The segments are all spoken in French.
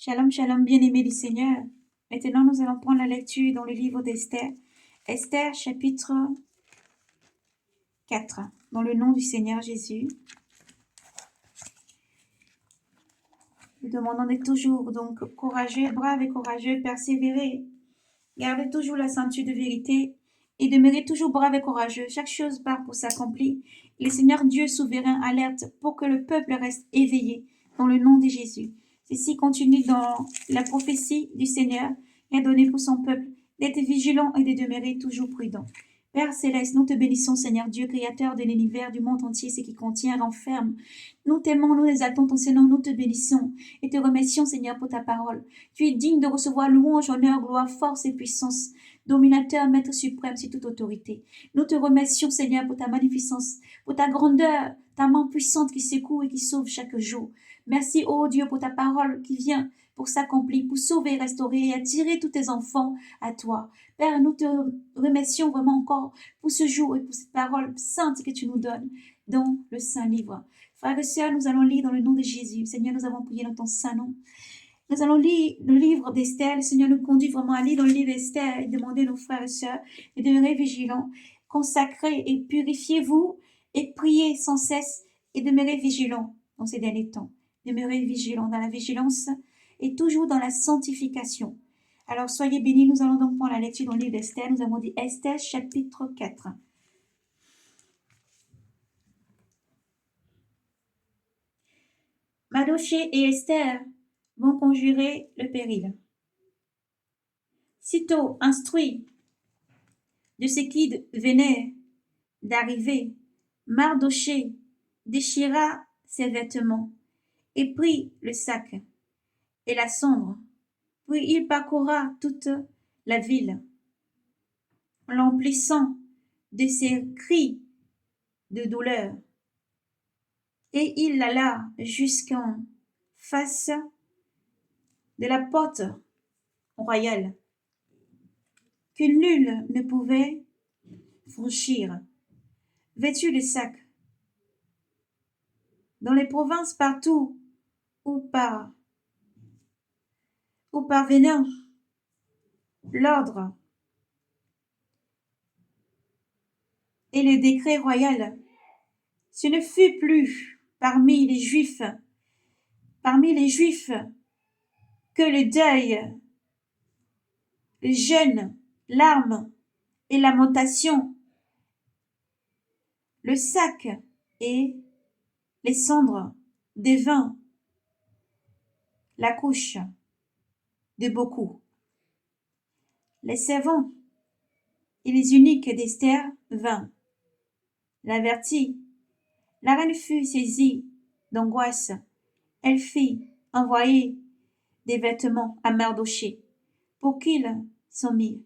Shalom, shalom, bien-aimés du Seigneur. Maintenant, nous allons prendre la lecture dans le livre d'Esther. Esther, chapitre 4. Dans le nom du Seigneur Jésus. Nous demandons d'être toujours donc courageux, brave et courageux, persévérer. Gardez toujours la ceinture de vérité et demeurez toujours brave et courageux. Chaque chose part pour s'accomplir. Le Seigneur Dieu souverain alerte pour que le peuple reste éveillé dans le nom de Jésus. Ceci continue dans la prophétie du Seigneur et donné pour son peuple d'être vigilant et de demeurer toujours prudent. Père Céleste, nous te bénissons, Seigneur Dieu, Créateur de l'univers, du monde entier, ce qui contient, renferme. Nous t'aimons, nous exaltons ton Seigneur, nous te bénissons et te remercions, Seigneur, pour ta parole. Tu es digne de recevoir louange, honneur, gloire, force et puissance, dominateur, maître suprême sur toute autorité. Nous te remercions, Seigneur, pour ta magnificence, pour ta grandeur, ta main puissante qui secoue et qui sauve chaque jour. Merci, ô Dieu, pour ta parole qui vient pour s'accomplir, pour sauver, restaurer et attirer tous tes enfants à toi. Père, nous te remercions vraiment encore pour ce jour et pour cette parole sainte que tu nous donnes dans le Saint-Livre. Frères et sœurs, nous allons lire dans le nom de Jésus. Seigneur, nous avons prié dans ton saint nom. Nous allons lire le livre d'Esther. Le Seigneur nous conduit vraiment à lire dans le livre d'Esther et demander à nos frères et sœurs de demeurer vigilants, consacrés et purifiez-vous et priez sans cesse et demeurez vigilants dans ces derniers temps. Demeurez vigilants dans la vigilance et toujours dans la sanctification. Alors soyez bénis. Nous allons donc prendre la lecture dans le livre d'Esther. Nous avons dit Esther chapitre 4. Mardochée et Esther vont conjurer le péril. Sitôt instruit de ce qui venait d'arriver, Mardochée déchira ses vêtements et prit le sac et la cendre, puis il parcourra toute la ville, l'emplissant de ses cris de douleur, et il alla jusqu'en face de la porte royale, que nul ne pouvait franchir, vêtu de sac. Dans les provinces partout où parvenant l'ordre et le décret royal, ce ne fut plus parmi les Juifs que le deuil, le jeûne, l'arme et la lamentation, le sac et les cendres devint la couche de beaucoup. Les servants et les eunuques d'Esther vinrent, l'avertit. La reine fut saisie d'angoisse. Elle fit envoyer des vêtements à Mardochée pour qu'il s'en mît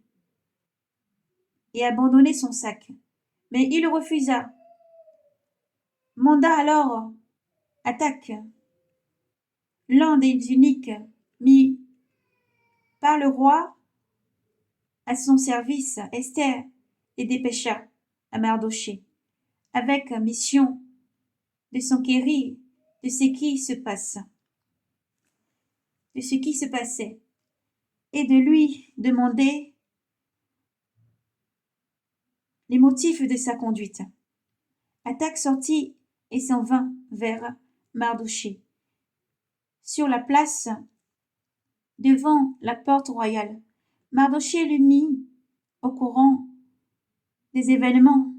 et abandonnait son sac. Mais il refusa. Manda alors attaque l'un des eunuques mis par le roi à son service, Esther, et dépêcha à Mardochée avec mission de s'enquérir de ce qui se passait, et de lui demander les motifs de sa conduite. Attaque sortit et s'en vint vers Mardochée, sur la place devant la porte royale. Mardochée lui mit au courant des événements,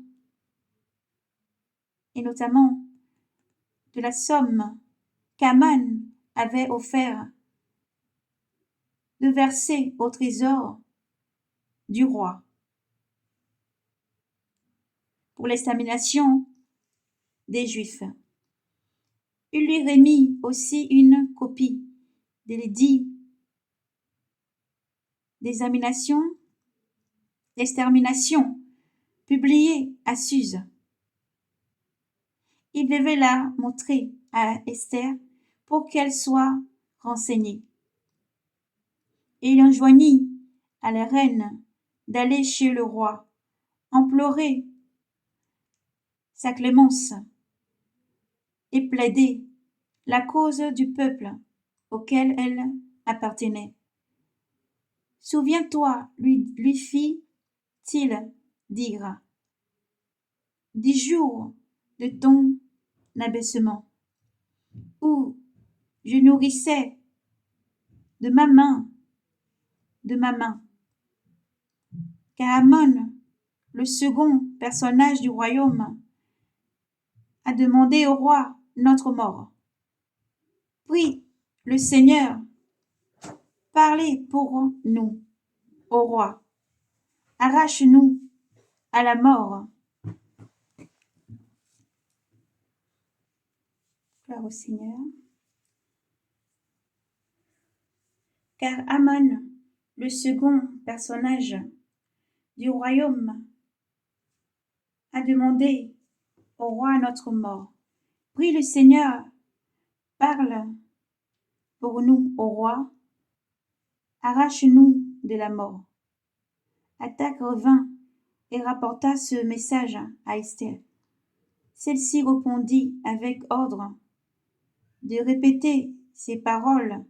et notamment de la somme qu'Aman avait offert de verser au trésor du roi pour l'extermination des Juifs. Il lui remit aussi une copie de l'édit d'extermination publié à Suse. Il devait la montrer à Esther pour qu'elle soit renseignée. Et il enjoignit à la reine d'aller chez le roi, implorer sa clémence et plaider la cause du peuple auquel elle appartenait. Souviens-toi, lui fit-il dire, des jours de ton abaissement, où je nourrissais de ma main, car Amon, le second personnage du royaume, a demandé au roi notre mort. Prie le Seigneur, parlez pour nous, au roi, arrache-nous à la mort. Gloire au Seigneur. Car Amon, le second personnage du royaume, a demandé au roi notre mort. Prie le Seigneur, parle pour nous, au roi, arrache-nous de la mort. Attaque revint et rapporta ce message à Esther. Celle-ci répondit avec ordre de répéter ces paroles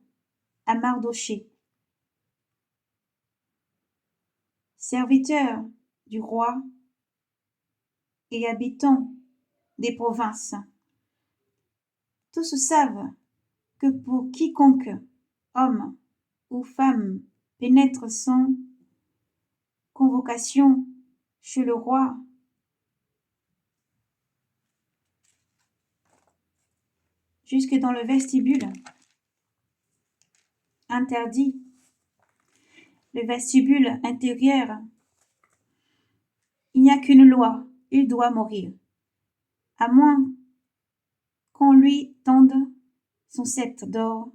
à Mardochée, serviteur du roi et habitant des provinces. Tous savent que pour quiconque, homme ou femme, pénètre sans convocation chez le roi, jusque dans le vestibule interdit, le vestibule intérieur, il n'y a qu'une loi, il doit mourir, à moins qu'on lui tende son sceptre d'or.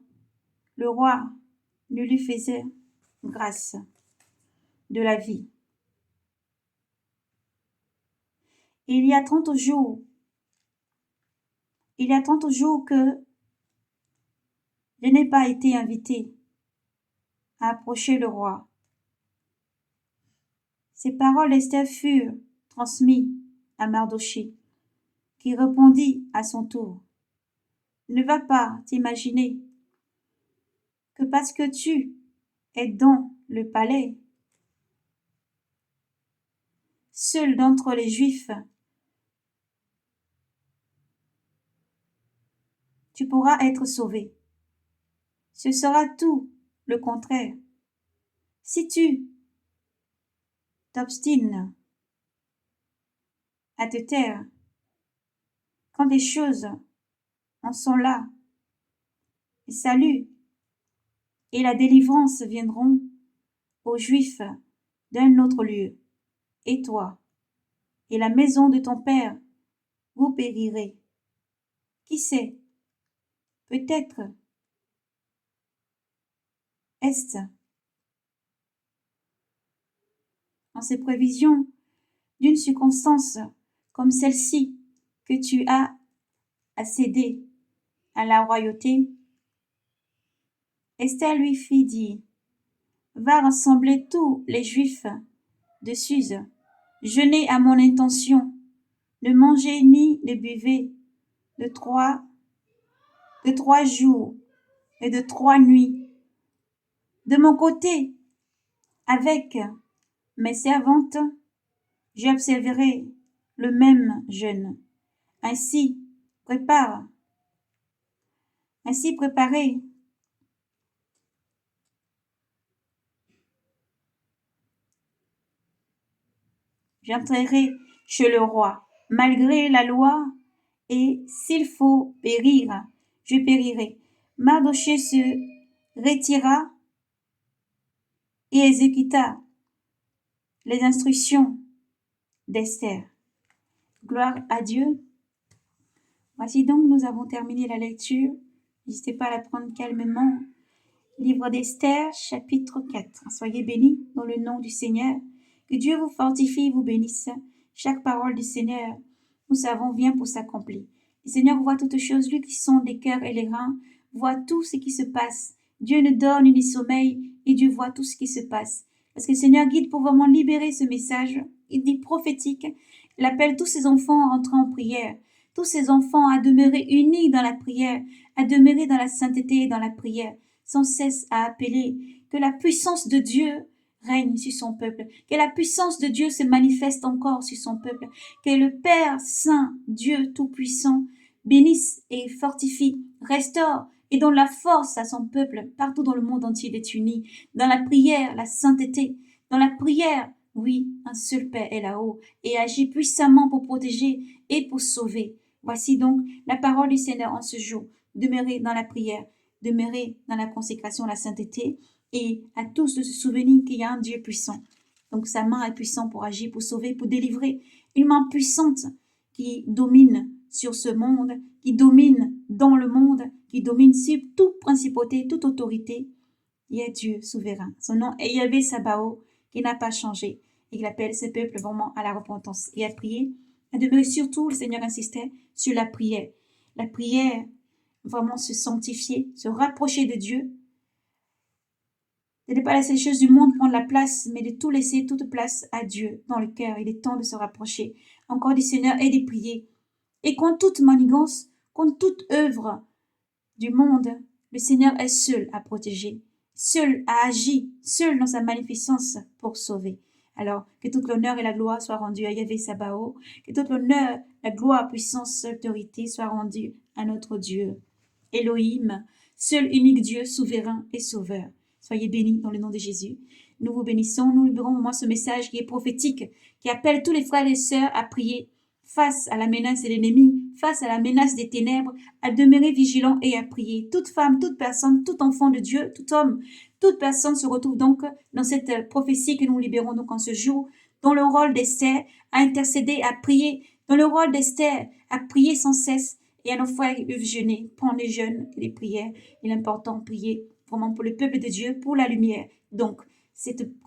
Le roi ne lui faisait grâce de la vie. Et il y a 30 jours que je n'ai pas été invité à approcher le roi. Ces paroles d'Esther furent transmises à Mardochée, qui répondit à son tour. Ne va pas t'imaginer que parce que tu es dans le palais, seul d'entre les Juifs, tu pourras être sauvé. Ce sera tout le contraire. Si tu t'obstines à te taire, quand des choses en sont là, le salut et la délivrance viendront aux Juifs d'un autre lieu, et toi et la maison de ton père, vous périrez. Qui sait, peut-être est-ce en ces prévisions d'une circonstance comme celle-ci que tu as accédé à la royauté. Esther lui fit dire, va rassembler tous les Juifs de Suse, jeûnez à mon intention, ne mangez ni ne buvez de trois jours et de 3 nuits. De mon côté, avec mes servantes, j'observerai le même jeûne. Ainsi préparez, j'entrerai chez le roi, malgré la loi, et s'il faut périr, je périrai. Mardochée se retira et exécuta les instructions d'Esther. Gloire à Dieu. Voici donc, nous avons terminé la lecture. N'hésitez pas à la prendre calmement. Livre d'Esther, chapitre 4. Soyez bénis dans le nom du Seigneur. Que Dieu vous fortifie et vous bénisse. Chaque parole du Seigneur, nous savons, vient pour s'accomplir. Le Seigneur voit toutes choses, lui qui sonde les cœurs et les reins, voit tout ce qui se passe. Dieu ne dort ni sommeil et Dieu voit tout ce qui se passe. Parce que le Seigneur guide pour vraiment libérer ce message. Il dit prophétique. Il appelle tous ses enfants à entrer en prière. Tous ses enfants à demeurer unis dans la prière, à demeurer dans la sainteté et dans la prière. sans cesse à appeler que la puissance de Dieu règne sur son peuple, que la puissance de Dieu se manifeste encore sur son peuple, que le Père Saint, Dieu Tout-Puissant, bénisse et fortifie, restaure et donne la force à son peuple partout dans le monde entier d'être uni, dans la prière, la sainteté, dans la prière, oui, un seul Père est là-haut et agit puissamment pour protéger et pour sauver. Voici donc la parole du Seigneur en ce jour. Demeurez dans la prière, demeurez dans la consécration, la sainteté, et à tous de se souvenir qu'il y a un Dieu puissant. Donc sa main est puissante pour agir, pour sauver, pour délivrer. Une main puissante qui domine sur ce monde, qui domine dans le monde, qui domine sur toute principauté, toute autorité. Il y a Dieu souverain. Son nom est Yahvé Sabaoth, qui n'a pas changé et qui appelle ses peuples vraiment à la repentance et à prier. À demeurer surtout, le Seigneur insistait sur la prière. La prière, vraiment se sanctifier, se rapprocher de Dieu, de ne pas laisser les choses du monde prendre la place, mais de tout laisser toute place à Dieu dans le cœur. Il est temps de se rapprocher encore du Seigneur et de prier. Et contre toute manigance, contre toute œuvre du monde, le Seigneur est seul à protéger, seul à agir, seul dans sa magnificence pour sauver. Alors, que toute l'honneur et la gloire soient rendus à Yahvé Sabaoth, que toute l'honneur, la gloire, puissance, autorité soient rendus à notre Dieu. Elohim, seul unique Dieu, souverain et sauveur. Soyez bénis dans le nom de Jésus. Nous vous bénissons, nous libérons au moins ce message qui est prophétique, qui appelle tous les frères et sœurs à prier face à la menace de l'ennemi, face à la menace des ténèbres, à demeurer vigilants et à prier. Toute femme, toute personne, tout enfant de Dieu, tout homme, toute personne se retrouve donc dans cette prophétie que nous libérons donc en ce jour, dans le rôle d'Esther, à intercéder, à prier, dans le rôle d'Esther, à prier sans cesse, et à nos frères qui peuvent jeûner, prendre les jeûnes et les prières. Il est important de prier vraiment pour le peuple de Dieu, pour la lumière. Donc, cette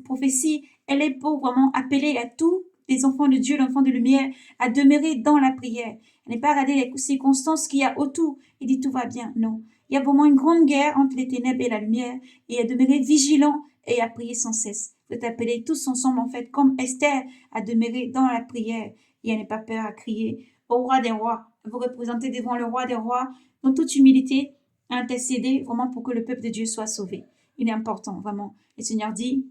prophétie, elle est pour vraiment appeler à tous les enfants de Dieu, l'enfant de lumière, à demeurer dans la prière. Elle n'est pas regarder les circonstances qu'il y a autour et dit tout va bien. Non. Il y a vraiment une grande guerre entre les ténèbres et la lumière et à demeurer vigilant et à prier sans cesse. Vous êtes appelés tous ensemble, en fait, comme Esther, à demeurer dans la prière et à n'ayez pas peur à crier au roi des rois. Vous représentez devant le roi des rois dans toute humilité, à intercéder vraiment pour que le peuple de Dieu soit sauvé. Il est important, vraiment. Le Seigneur dit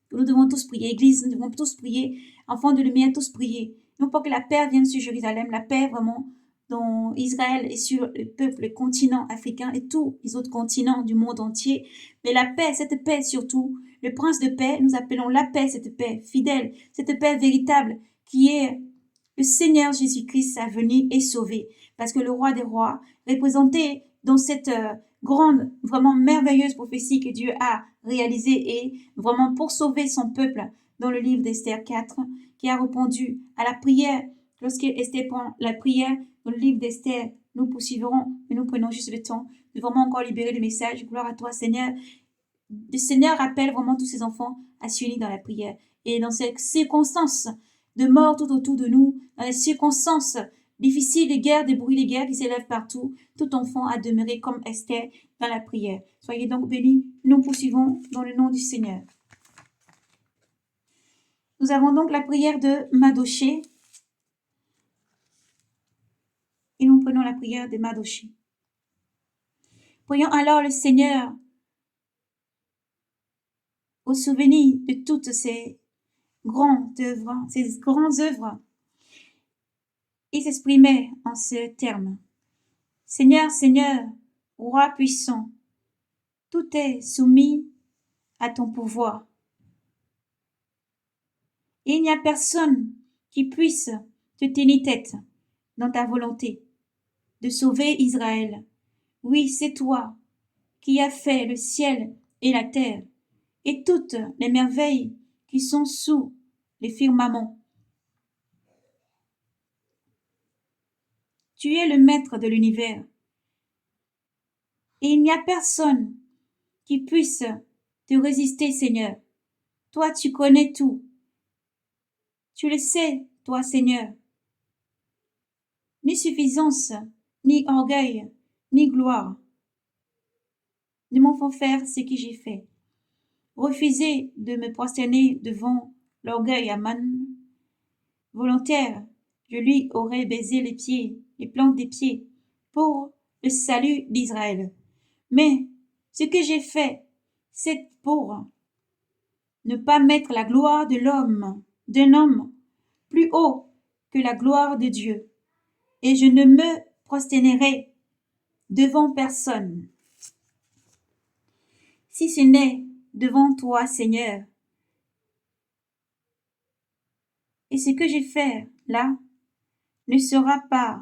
que nous devons tous prier. Église, nous devons tous prier. Enfants de lumière, tous prier. Non pas que la paix vienne sur Jérusalem, la paix vraiment dans Israël et sur le peuple, le continent africain et tous les autres continents du monde entier. Mais la paix, cette paix surtout, le prince de paix, nous appelons la paix, cette paix fidèle, cette paix véritable qui est le Seigneur Jésus-Christ à venir et sauver. Parce que le roi des rois, représenté dans cette grande, vraiment merveilleuse prophétie que Dieu a réalisée et vraiment pour sauver son peuple dans le livre d'Esther 4, qui a répondu à la prière. Lorsque Esther prend la prière dans le livre d'Esther, nous poursuivrons et nous prenons juste le temps de vraiment encore libérer le message. Gloire à toi, Seigneur. Le Seigneur appelle vraiment tous ses enfants à s'unir dans la prière. Et dans ces circonstances de mort tout autour de nous, dans les circonstances difficiles, les guerres, des bruits, les guerres qui s'élèvent partout, tout enfant a demeuré comme Esther dans la prière. Soyez donc bénis. Nous poursuivons dans le nom du Seigneur. Nous avons donc la prière de Madoché. Et nous prenons la prière de Madoché. Prions alors le Seigneur au souvenir de toutes ces grandes œuvres. Il s'exprimait en ces termes. Seigneur, Seigneur, roi puissant, tout est soumis à ton pouvoir. Et il n'y a personne qui puisse te tenir tête dans ta volonté de sauver Israël. Oui, c'est toi qui as fait le ciel et la terre et toutes les merveilles qui sont sous les firmaments. Tu es le maître de l'univers. Et il n'y a personne qui puisse te résister, Seigneur. Toi, tu connais tout. Tu le sais, toi, Seigneur. Ni suffisance, ni orgueil, ni gloire ne m'en font faire ce que j'ai fait. Refuser de me prosterner devant l'orgueil Aman. Volontaire, je lui aurais baisé les pieds, les plantes des pieds, pour le salut d'Israël. Mais Ce que j'ai fait, c'est pour ne pas mettre la gloire de l'homme, d'un homme, plus haut que la gloire de Dieu. Et je ne me prosternerai devant personne, si ce n'est devant toi, Seigneur. Et ce que j'ai fait là ne sera pas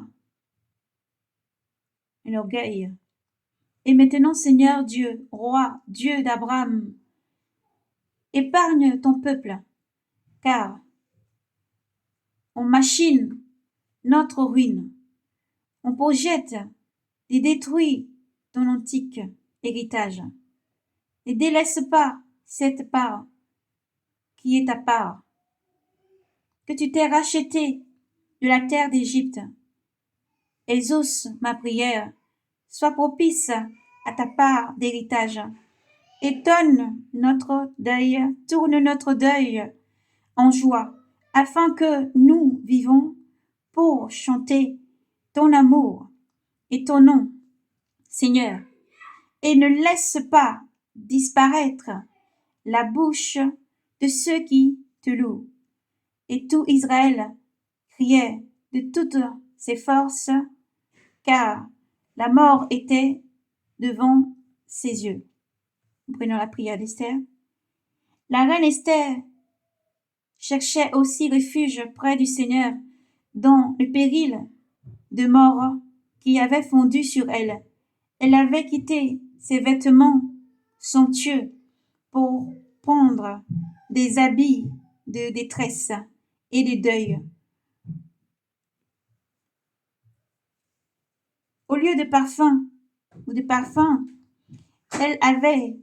un orgueil. Et maintenant, Seigneur Dieu, roi, Dieu d'Abraham, épargne ton peuple, car on machine notre ruine. On projette et détruit ton antique héritage. Ne délaisse pas cette part qui est ta part, que tu t'es racheté de la terre d'Égypte. Exauce ma prière, sois propice à ta part d'héritage. Étonne notre deuil, tourne notre deuil en joie, afin que nous vivons pour chanter ton amour et ton nom, Seigneur, et ne laisse pas disparaître la bouche de ceux qui te louent. Et tout Israël criait de toutes ses forces, car la mort était devant ses yeux. Nous prenons la prière d'Esther. La reine Esther cherchait aussi refuge près du Seigneur dans le péril de mort qui avait fondu sur elle. Elle avait quitté ses vêtements somptueux pour prendre des habits de détresse et de deuil. Au lieu de parfum ou de parfum, elle avait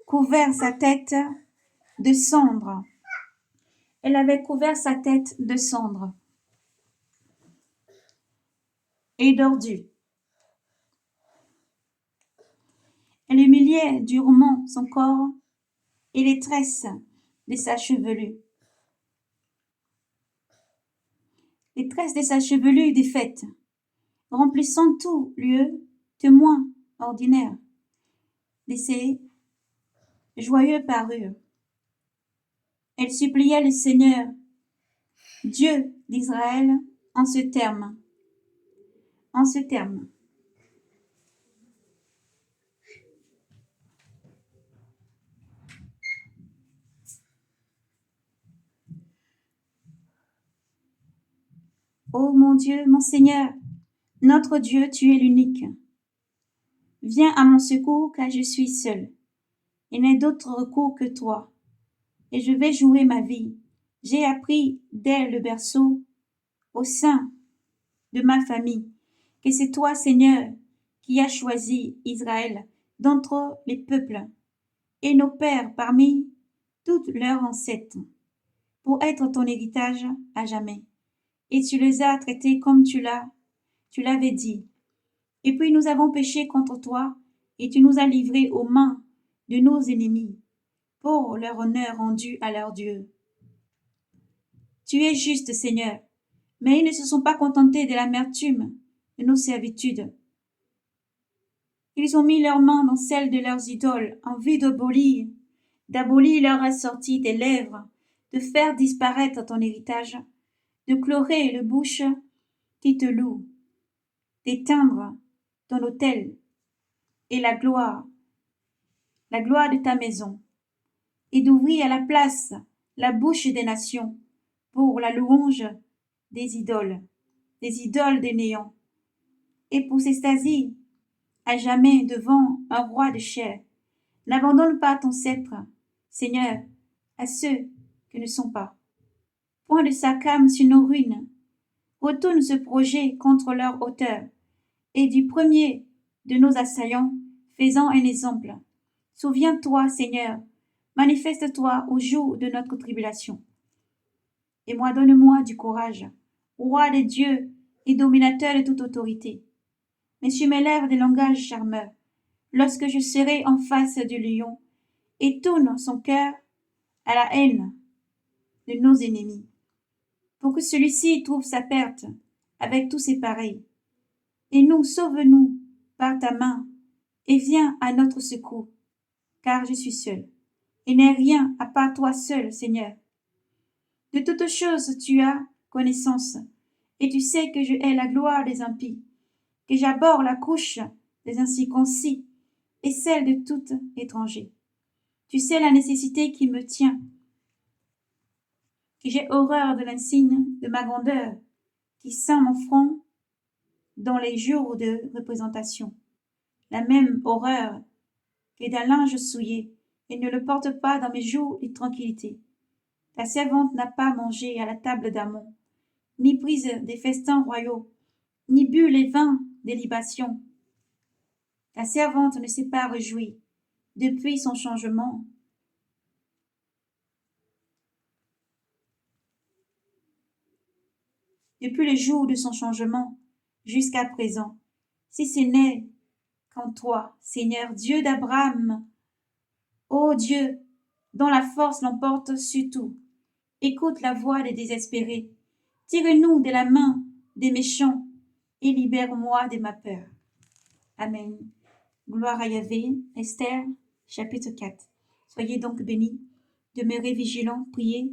couvert sa tête de cendre. Elle avait couvert sa tête de cendre et d'ordures. Elle humiliait durement son corps et les tresses de sa chevelure. Les tresses de sa chevelure défaite, remplissant tout lieu témoin ordinaire de ses joyeux parures. Elle suppliait le Seigneur, Dieu d'Israël, en ce terme. En ce terme. Ô mon Dieu, mon Seigneur, notre Dieu, tu es l'unique. Viens à mon secours, car je suis seul, et n'ai d'autre recours que toi. Et je vais jouer ma vie. J'ai appris dès le berceau, au sein de ma famille, que c'est toi, Seigneur, qui as choisi Israël d'entre les peuples et nos pères parmi tous leurs ancêtres pour être ton héritage à jamais. Et tu les as traités comme tu l'avais dit. Et puis nous avons péché contre toi, et tu nous as livrés aux mains de nos ennemis, pour leur honneur rendu à leur Dieu. Tu es juste, Seigneur, mais ils ne se sont pas contentés de l'amertume de nos servitudes. Ils ont mis leurs mains dans celles de leurs idoles, en vue d'abolir leur assortie des lèvres, de faire disparaître ton héritage, de clorer le bouche qui te loue, d'éteindre ton autel et la gloire de ta maison, et d'ouvrir à la place la bouche des nations pour la louange des idoles des néants, et pour s'extasier à jamais devant un roi de chair. N'abandonne pas ton sceptre, Seigneur, à ceux qui ne sont pas. Point de sarcasme sur nos ruines. Retourne ce projet contre leur auteur, et du premier de nos assaillants, faisant un exemple. Souviens-toi, Seigneur, manifeste-toi au jour de notre tribulation. Et moi, donne-moi du courage, roi des dieux et dominateur de toute autorité. Mais sur mes lèvres des langages charmeurs, lorsque je serai en face du lion, et tourne son cœur à la haine de nos ennemis, pour que celui-ci trouve sa perte avec tous ses pareils. Et nous, sauve-nous par ta main, et viens à notre secours, car je suis seul. Il n'est rien à part toi seul, Seigneur. De toutes choses tu as connaissance, et tu sais que je hais la gloire des impies, que j'abhorre la couche des incirconcis et celle de tout étranger. Tu sais la nécessité qui me tient, que j'ai horreur de l'insigne de ma grandeur, qui ceint mon front dans les jours de représentation. La même horreur que d'un linge souillé, et ne le porte pas dans mes jours de tranquillité. Ta servante n'a pas mangé à la table d'Amon, ni prise des festins royaux, ni bu les vins des libations. Ta servante ne s'est pas réjouie depuis son changement. Depuis le jour de son changement jusqu'à présent, si ce n'est qu'en toi, Seigneur, Dieu d'Abraham, ô Dieu, dont la force l'emporte sur tout, écoute la voix des désespérés, tire-nous de la main des méchants et libère-moi de ma peur. Amen. Gloire à Yahvé. Esther, chapitre 4. Soyez donc bénis, demeurez vigilants, priez,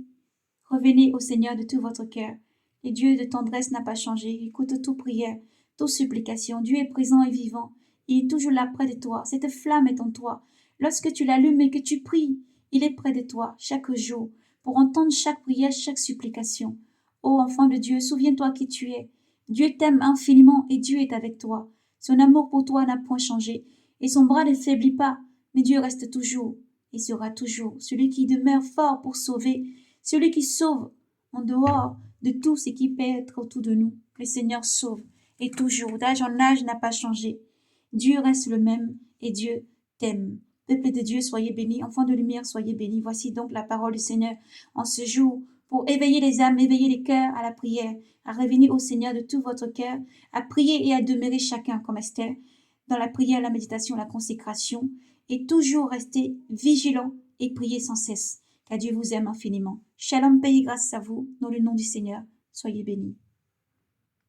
revenez au Seigneur de tout votre cœur. Le Dieu de tendresse n'a pas changé, écoute toute prière, toute supplication. Dieu est présent et vivant, il est toujours là près de toi, cette flamme est en toi. Lorsque tu l'allumes et que tu pries, il est près de toi chaque jour, pour entendre chaque prière, chaque supplication. Ô enfant de Dieu, souviens-toi qui tu es. Dieu t'aime infiniment et Dieu est avec toi. Son amour pour toi n'a point changé, et son bras ne faiblit pas, mais Dieu reste toujours et sera toujours celui qui demeure fort pour sauver, celui qui sauve en dehors de tout ce qui peut être autour de nous. Le Seigneur sauve, et toujours, d'âge en âge, n'a pas changé. Dieu reste le même, et Dieu t'aime. Peuple de Dieu, soyez bénis. Enfants de lumière, soyez bénis. Voici donc la parole du Seigneur en ce jour, pour éveiller les âmes, éveiller les cœurs à la prière, à revenir au Seigneur de tout votre cœur, à prier et à demeurer chacun comme Esther, dans la prière, la méditation, la consécration, et toujours rester vigilant et prier sans cesse, car Dieu vous aime infiniment. Shalom, paix et grâce à vous, dans le nom du Seigneur. Soyez bénis.